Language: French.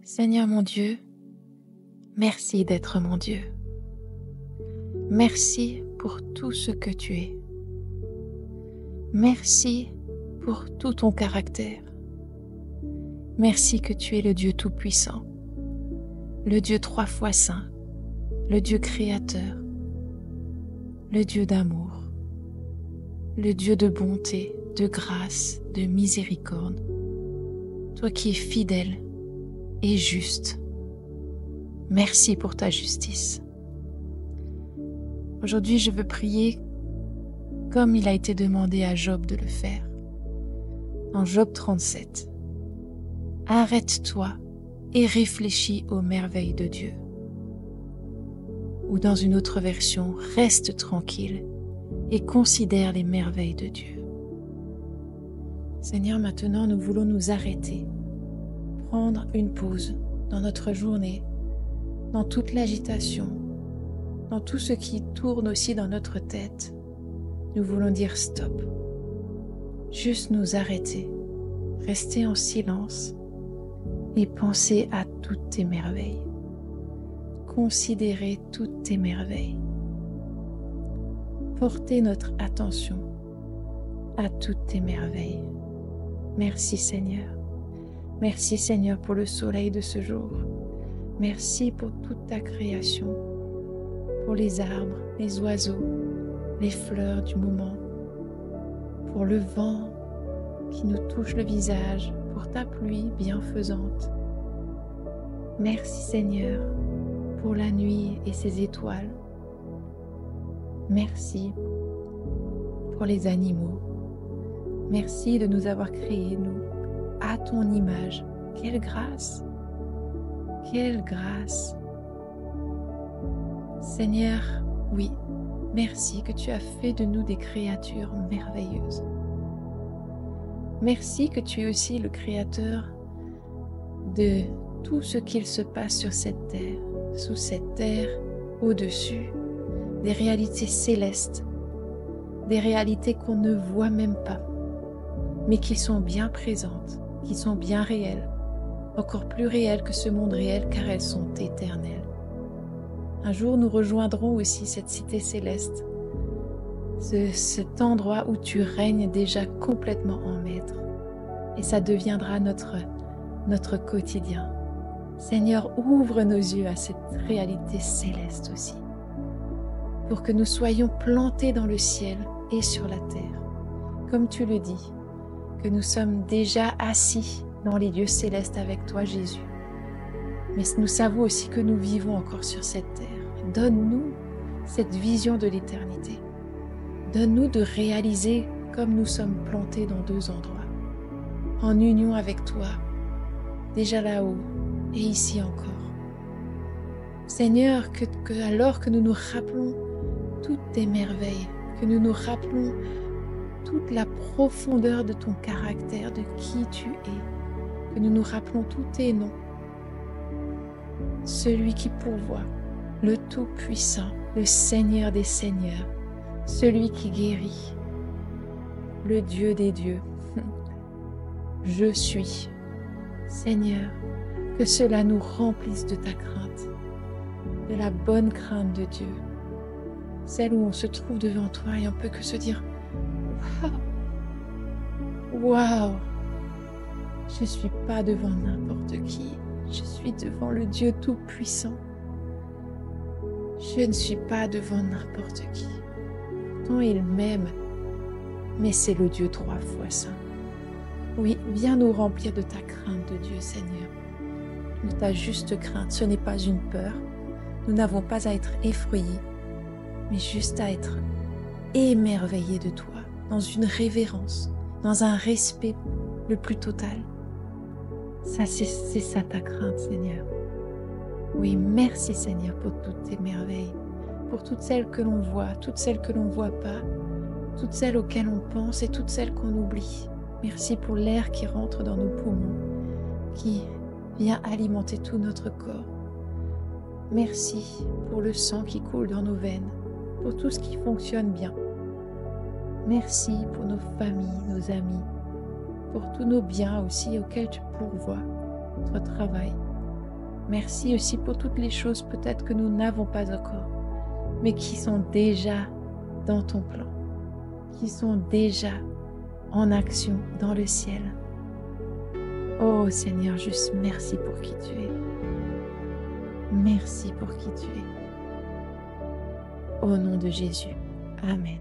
Seigneur mon Dieu, merci d'être mon Dieu. Merci pour tout ce que tu es. Merci pour tout ton caractère. Merci que tu es le Dieu Tout-Puissant, le Dieu 3 fois saint, le Dieu créateur, le Dieu d'amour, le Dieu de bonté, de grâce, de miséricorde. Toi qui es fidèle et juste. Merci pour ta justice. Aujourd'hui, je veux prier comme il a été demandé à Job de le faire. En Job 37, arrête-toi et réfléchis aux merveilles de Dieu. Ou dans une autre version, reste tranquille et considère les merveilles de Dieu. Seigneur, maintenant nous voulons nous arrêter, prendre une pause dans notre journée, dans toute l'agitation, dans tout ce qui tourne aussi dans notre tête. Nous voulons dire stop, juste nous arrêter, rester en silence et penser à toutes tes merveilles, considérer toutes tes merveilles, porter notre attention à toutes tes merveilles. Merci Seigneur. Merci Seigneur pour le soleil de ce jour. Merci pour toute ta création, pour les arbres, les oiseaux, les fleurs du moment, pour le vent qui nous touche le visage, pour ta pluie bienfaisante. Merci Seigneur pour la nuit et ses étoiles. Merci pour les animaux. Merci de nous avoir créés, nous, à ton image. Quelle grâce! Quelle grâce! Seigneur, oui, merci que tu as fait de nous des créatures merveilleuses. Merci que tu es aussi le créateur de tout ce qu'il se passe sur cette terre, sous cette terre, au-dessus, des réalités célestes, des réalités qu'on ne voit même pas, mais qui sont bien présentes, qui sont bien réelles, encore plus réelles que ce monde réel car elles sont éternelles. Un jour nous rejoindrons aussi cette cité céleste, cet endroit où tu règnes déjà complètement en maître, et ça deviendra notre quotidien. Seigneur, ouvre nos yeux à cette réalité céleste aussi, pour que nous soyons plantés dans le ciel et sur la terre, comme tu le dis, que nous sommes déjà assis dans les lieux célestes avec toi, Jésus. Mais nous savons aussi que nous vivons encore sur cette terre. Donne-nous cette vision de l'éternité. Donne-nous de réaliser comme nous sommes plantés dans deux endroits, en union avec toi, déjà là-haut et ici encore. Seigneur, que alors que nous nous rappelons toutes tes merveilles, que nous nous rappelons toute la profondeur de ton caractère, de qui tu es, que nous nous rappelons tous tes noms, celui qui pourvoit, le Tout-Puissant, le Seigneur des Seigneurs, celui qui guérit, le Dieu des dieux. Je suis. Seigneur, que cela nous remplisse de ta crainte, de la bonne crainte de Dieu, celle où on se trouve devant toi et on peut que se dire « Waouh, je ne suis pas devant n'importe qui, je suis devant le Dieu Tout-Puissant. Je ne suis pas devant n'importe qui. Pourtant il m'aime, mais c'est le Dieu 3 fois saint. Oui, viens nous remplir de ta crainte de Dieu, Seigneur, de ta juste crainte. Ce n'est pas une peur, nous n'avons pas à être effrayés, mais juste à être émerveillés de toi, dans une révérence, dans un respect le plus total. Ça, c'est ça ta crainte, Seigneur. Oui, merci Seigneur pour toutes tes merveilles, pour toutes celles que l'on voit, toutes celles que l'on ne voit pas, toutes celles auxquelles on pense et toutes celles qu'on oublie. Merci pour l'air qui rentre dans nos poumons, qui vient alimenter tout notre corps. Merci pour le sang qui coule dans nos veines, pour tout ce qui fonctionne bien. Merci pour nos familles, nos amis, pour tous nos biens aussi auxquels tu pourvois, notre travail. Merci aussi pour toutes les choses peut-être que nous n'avons pas encore, mais qui sont déjà dans ton plan, qui sont déjà en action dans le ciel. Oh Seigneur, juste merci pour qui tu es. Merci pour qui tu es. Au nom de Jésus. Amen.